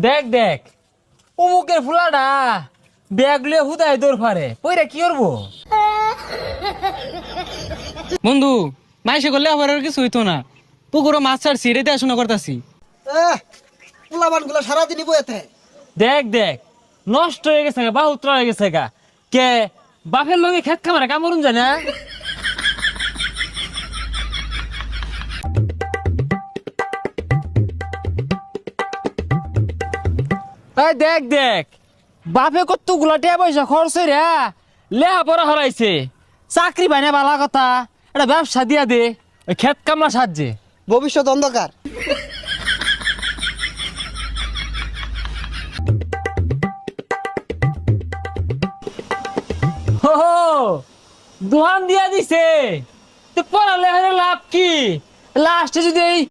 দেখ দেখ অমুকের ফুলাটা ব্যাগ লিয়ে হুদায় দৌড় ফারে পইরা কি করবো? বন্ধু মাইসে করলে আবার আর কিছু হইতো না। পুকুরও মাছ ছাড়ছি, এটা দেখাশোনা করতেছি। পোলাবান গুলো সারাদিনই বইতে। দেখ দেখ নষ্ট হয়ে গেছে গা, বাহুত্র হয়ে গেছে গা। কে বাপের লগে খেত খামারে কামড়ুন যায় না? এই দেখ দেখ বাপে কত গুলা টিয়া পয়সা খরচ রে লেহা পড়া হরাইছে, চাকরি পাইনা বালা কথা, এটা ব্যবসা দিয়া দে ওই খেত কামলা সাহায্যে। ভবিষ্যৎ অন্ধকার। হো হো, দোহান দিয়া দিছে তো পড়ালে লাভ কি? লাস্টে যদি এই